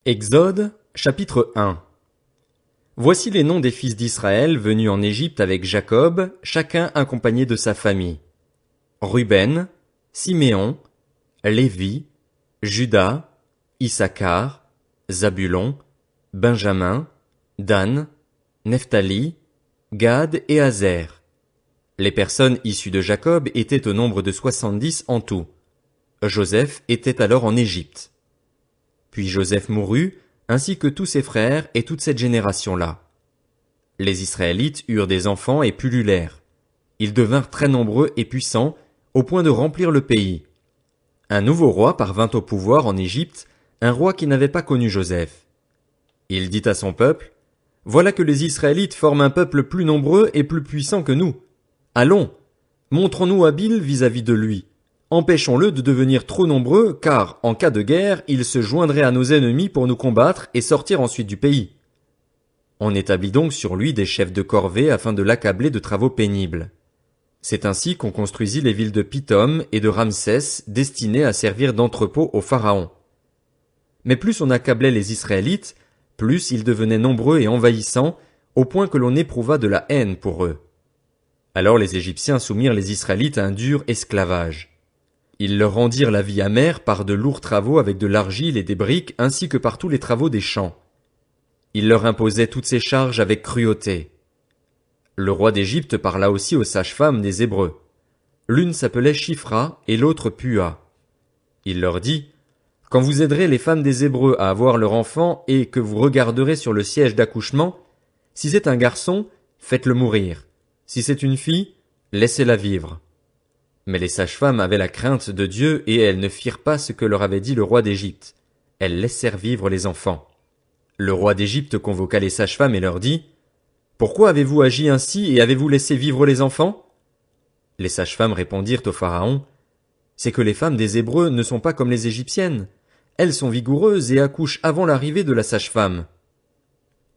Exode, chapitre 1. Voici les noms des fils d'Israël venus en Égypte avec Jacob, chacun accompagné de sa famille. Ruben, Siméon, Lévi, Juda, Issachar, Zabulon, Benjamin, Dan, Nephtali, Gad et Azer. Les personnes issues de Jacob étaient au nombre de 70 en tout. Joseph était alors en Égypte. Puis Joseph mourut, ainsi que tous ses frères et toute cette génération-là. Les Israélites eurent des enfants et pullulèrent. Ils devinrent très nombreux et puissants, au point de remplir le pays. Un nouveau roi parvint au pouvoir en Égypte, un roi qui n'avait pas connu Joseph. Il dit à son peuple, « Voilà que les Israélites forment un peuple plus nombreux et plus puissant que nous. Allons, montrons-nous habiles vis-à-vis de lui. Empêchons-le de devenir trop nombreux, car, en cas de guerre, il se joindrait à nos ennemis pour nous combattre et sortir ensuite du pays. » On établit donc sur lui des chefs de corvée afin de l'accabler de travaux pénibles. C'est ainsi qu'on construisit les villes de Pithom et de Ramsès, destinées à servir d'entrepôt au pharaon. Mais plus on accablait les Israélites, plus ils devenaient nombreux et envahissants, au point que l'on éprouva de la haine pour eux. Alors les Égyptiens soumirent les Israélites à un dur esclavage. Ils leur rendirent la vie amère par de lourds travaux avec de l'argile et des briques ainsi que par tous les travaux des champs. Ils leur imposaient toutes ces charges avec cruauté. Le roi d'Égypte parla aussi aux sages-femmes des Hébreux. L'une s'appelait Shifra et l'autre Pua. Il leur dit, « Quand vous aiderez les femmes des Hébreux à avoir leur enfant et que vous regarderez sur le siège d'accouchement, si c'est un garçon, faites-le mourir. Si c'est une fille, laissez-la vivre. » Mais les sages-femmes avaient la crainte de Dieu et elles ne firent pas ce que leur avait dit le roi d'Égypte. Elles laissèrent vivre les enfants. Le roi d'Égypte convoqua les sages-femmes et leur dit, « Pourquoi avez-vous agi ainsi et avez-vous laissé vivre les enfants ?» Les sages-femmes répondirent au Pharaon, « C'est que les femmes des Hébreux ne sont pas comme les Égyptiennes. Elles sont vigoureuses et accouchent avant l'arrivée de la sage-femme. »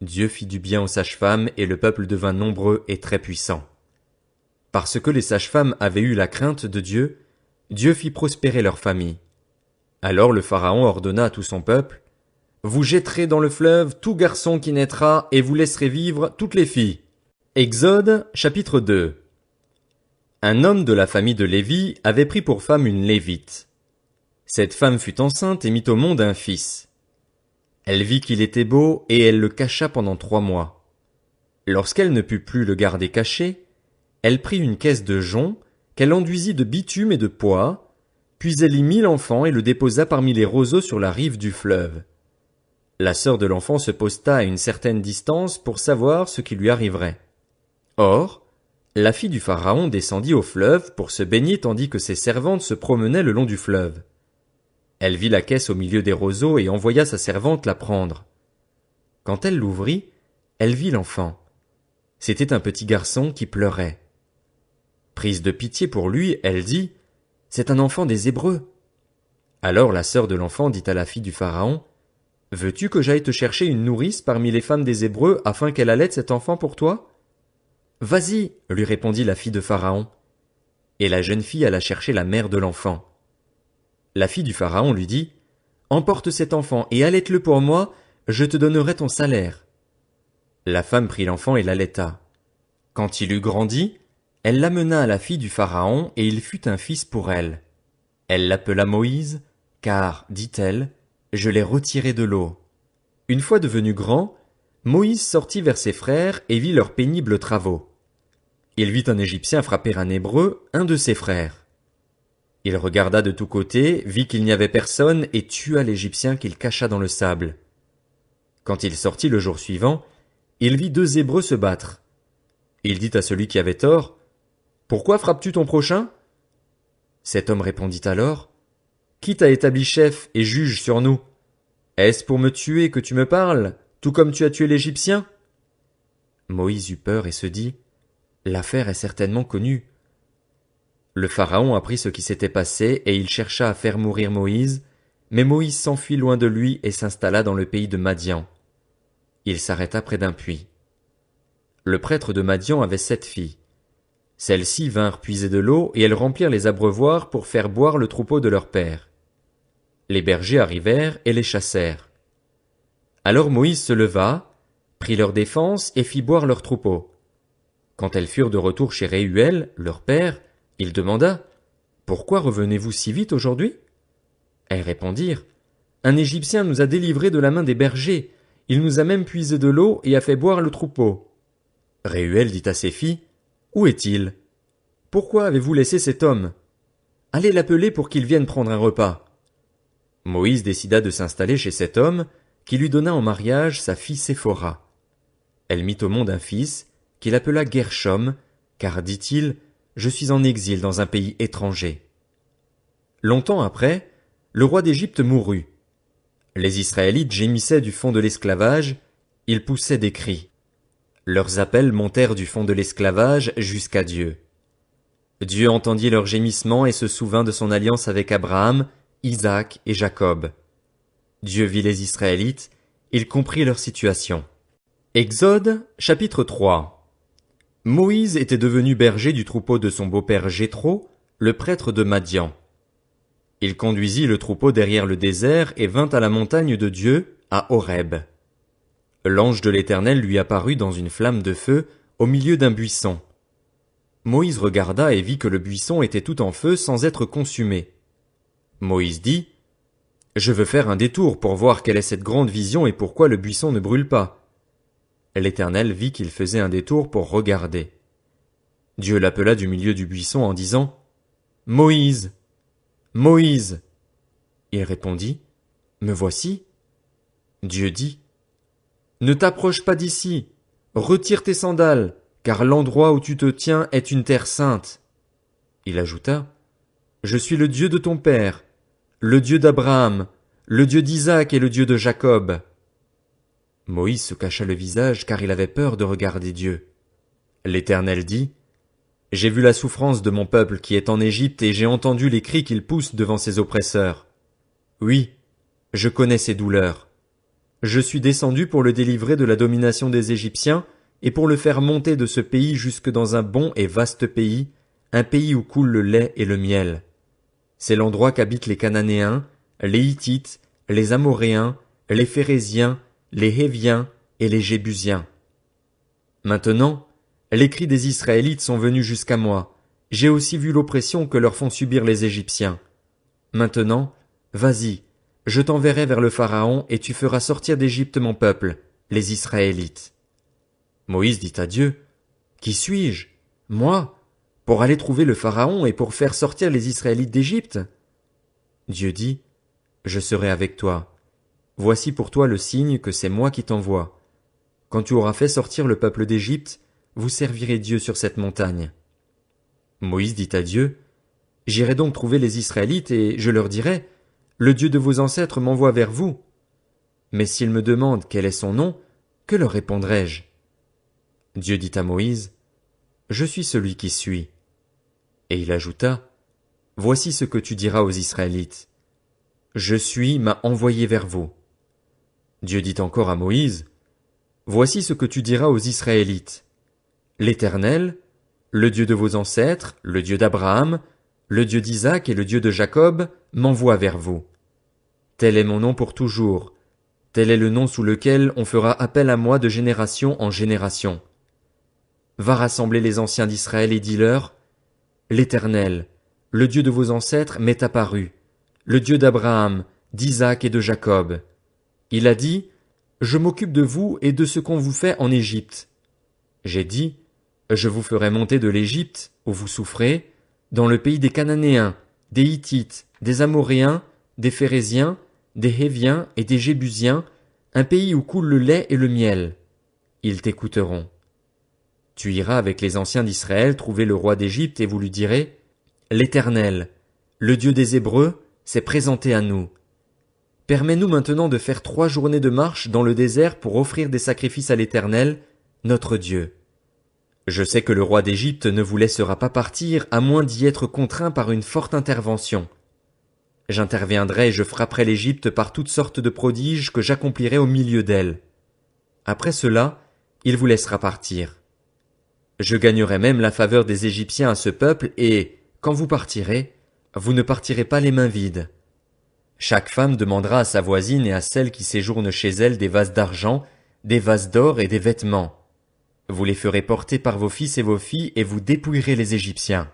Dieu fit du bien aux sages-femmes et le peuple devint nombreux et très puissant. Parce que les sages-femmes avaient eu la crainte de Dieu, Dieu fit prospérer leur famille. Alors le Pharaon ordonna à tout son peuple, « Vous jetterez dans le fleuve tout garçon qui naîtra et vous laisserez vivre toutes les filles. » Exode, chapitre 2. Un homme de la famille de Lévi avait pris pour femme une Lévite. Cette femme fut enceinte et mit au monde un fils. Elle vit qu'il était beau et elle le cacha pendant 3 mois. Lorsqu'elle ne put plus le garder caché, elle prit une caisse de jonc, qu'elle enduisit de bitume et de poix, puis elle y mit l'enfant et le déposa parmi les roseaux sur la rive du fleuve. La sœur de l'enfant se posta à une certaine distance pour savoir ce qui lui arriverait. Or, la fille du Pharaon descendit au fleuve pour se baigner tandis que ses servantes se promenaient le long du fleuve. Elle vit la caisse au milieu des roseaux et envoya sa servante la prendre. Quand elle l'ouvrit, elle vit l'enfant. C'était un petit garçon qui pleurait. Prise de pitié pour lui, elle dit, « C'est un enfant des Hébreux. » Alors la sœur de l'enfant dit à la fille du Pharaon, « Veux-tu que j'aille te chercher une nourrice parmi les femmes des Hébreux afin qu'elle allaite cet enfant pour toi ?»« Vas-y, lui répondit la fille de Pharaon. Et la jeune fille alla chercher la mère de l'enfant. La fille du Pharaon lui dit, « Emporte cet enfant et allaite-le pour moi, je te donnerai ton salaire. » La femme prit l'enfant et l'allaita. Quand il eut grandi, elle l'amena à la fille du Pharaon et il fut un fils pour elle. Elle l'appela Moïse, car, dit-elle, je l'ai retiré de l'eau. Une fois devenu grand, Moïse sortit vers ses frères et vit leurs pénibles travaux. Il vit un Égyptien frapper un Hébreu, un de ses frères. Il regarda de tous côtés, vit qu'il n'y avait personne et tua l'Égyptien qu'il cacha dans le sable. Quand il sortit le jour suivant, il vit 2 Hébreux se battre. Il dit à celui qui avait tort, « Pourquoi frappes-tu ton prochain ?» Cet homme répondit alors, « Qui t'a établi chef et juge sur nous? Est-ce pour me tuer que tu me parles, tout comme tu as tué l'Égyptien ?» Moïse eut peur et se dit, « L'affaire est certainement connue. » Le Pharaon apprit ce qui s'était passé et il chercha à faire mourir Moïse, mais Moïse s'enfuit loin de lui et s'installa dans le pays de Madian. Il s'arrêta près d'un puits. Le prêtre de Madian avait 7 filles. Celles-ci vinrent puiser de l'eau et elles remplirent les abreuvoirs pour faire boire le troupeau de leur père. Les bergers arrivèrent et les chassèrent. Alors Moïse se leva, prit leur défense et fit boire leurs troupeaux. Quand elles furent de retour chez Réhuel, leur père, il demanda, « Pourquoi revenez-vous si vite aujourd'hui » Elles répondirent, « Un Égyptien nous a délivrés de la main des bergers, il nous a même puisé de l'eau et a fait boire le troupeau. » Réhuel dit à ses filles, « Où est-il ? Pourquoi avez-vous laissé cet homme ? Allez l'appeler pour qu'il vienne prendre un repas. » Moïse décida de s'installer chez cet homme, qui lui donna en mariage sa fille Séphora. Elle mit au monde un fils, qu'il appela Guershom, car, dit-il, « Je suis en exil dans un pays étranger. » Longtemps après, le roi d'Égypte mourut. Les Israélites gémissaient du fond de l'esclavage, ils poussaient des cris. Leurs appels montèrent du fond de l'esclavage jusqu'à Dieu. Dieu entendit leurs gémissements et se souvint de son alliance avec Abraham, Isaac et Jacob. Dieu vit les Israélites, il comprit leur situation. Exode, chapitre 3. Moïse était devenu berger du troupeau de son beau-père Jéthro, le prêtre de Madian. Il conduisit le troupeau derrière le désert et vint à la montagne de Dieu, à Horeb. L'ange de l'Éternel lui apparut dans une flamme de feu, au milieu d'un buisson. Moïse regarda et vit que le buisson était tout en feu sans être consumé. Moïse dit, « Je veux faire un détour pour voir quelle est cette grande vision et pourquoi le buisson ne brûle pas. » L'Éternel vit qu'il faisait un détour pour regarder. Dieu l'appela du milieu du buisson en disant, « Moïse, Moïse !» Il répondit, « Me voici. » Dieu dit, « Ne t'approche pas d'ici, retire tes sandales, car l'endroit où tu te tiens est une terre sainte. » Il ajouta, « Je suis le Dieu de ton père, le Dieu d'Abraham, le Dieu d'Isaac et le Dieu de Jacob. » Moïse se cacha le visage car il avait peur de regarder Dieu. L'Éternel dit, « J'ai vu la souffrance de mon peuple qui est en Égypte et j'ai entendu les cris qu'il pousse devant ses oppresseurs. Oui, je connais ses douleurs. Je suis descendu pour le délivrer de la domination des Égyptiens et pour le faire monter de ce pays jusque dans un bon et vaste pays, un pays où coule le lait et le miel. C'est l'endroit qu'habitent les Cananéens, les Hittites, les Amoréens, les Phéréziens, les Héviens et les Jébusiens. Maintenant, les cris des Israélites sont venus jusqu'à moi. J'ai aussi vu l'oppression que leur font subir les Égyptiens. Maintenant, vas-y, je t'enverrai vers le Pharaon et tu feras sortir d'Égypte mon peuple, les Israélites. » Moïse dit à Dieu, « Qui suis-je, moi, pour aller trouver le Pharaon et pour faire sortir les Israélites d'Égypte ?» Dieu dit, « Je serai avec toi. Voici pour toi le signe que c'est moi qui t'envoie. Quand tu auras fait sortir le peuple d'Égypte, vous servirez Dieu sur cette montagne. » Moïse dit à Dieu, « J'irai donc trouver les Israélites et je leur dirai, « Le Dieu de vos ancêtres m'envoie vers vous. » Mais s'ils me demandent quel est son nom, que leur répondrai-je ? Dieu dit à Moïse, « Je suis celui qui suis. » Et il ajouta, « Voici ce que tu diras aux Israélites. Je suis m'a envoyé vers vous. » Dieu dit encore à Moïse, « Voici ce que tu diras aux Israélites. L'Éternel, le Dieu de vos ancêtres, le Dieu d'Abraham, le Dieu d'Isaac et le Dieu de Jacob, m'envoie vers vous. Tel est mon nom pour toujours. Tel est le nom sous lequel on fera appel à moi de génération en génération. Va rassembler les anciens d'Israël et dis-leur, l'Éternel, le Dieu de vos ancêtres, m'est apparu, le Dieu d'Abraham, d'Isaac et de Jacob. Il a dit, je m'occupe de vous et de ce qu'on vous fait en Égypte. J'ai dit, je vous ferai monter de l'Égypte, où vous souffrez, dans le pays des Cananéens, des Hittites, des Amoréens, des Phéréziens, des Héviens et des Jébusiens, un pays où coule le lait et le miel. Ils t'écouteront. Tu iras avec les anciens d'Israël trouver le roi d'Égypte et vous lui direz, l'Éternel, le Dieu des Hébreux, s'est présenté à nous. Permets-nous maintenant de faire 3 journées de marche dans le désert pour offrir des sacrifices à l'Éternel, notre Dieu. Je sais que le roi d'Égypte ne vous laissera pas partir à moins d'y être contraint par une forte intervention. J'interviendrai et je frapperai l'Égypte par toutes sortes de prodiges que j'accomplirai au milieu d'elle. Après cela, il vous laissera partir. Je gagnerai même la faveur des Égyptiens à ce peuple et, quand vous partirez, vous ne partirez pas les mains vides. Chaque femme demandera à sa voisine et à celle qui séjourne chez elle des vases d'argent, des vases d'or et des vêtements. Vous les ferez porter par vos fils et vos filles et vous dépouillerez les Égyptiens.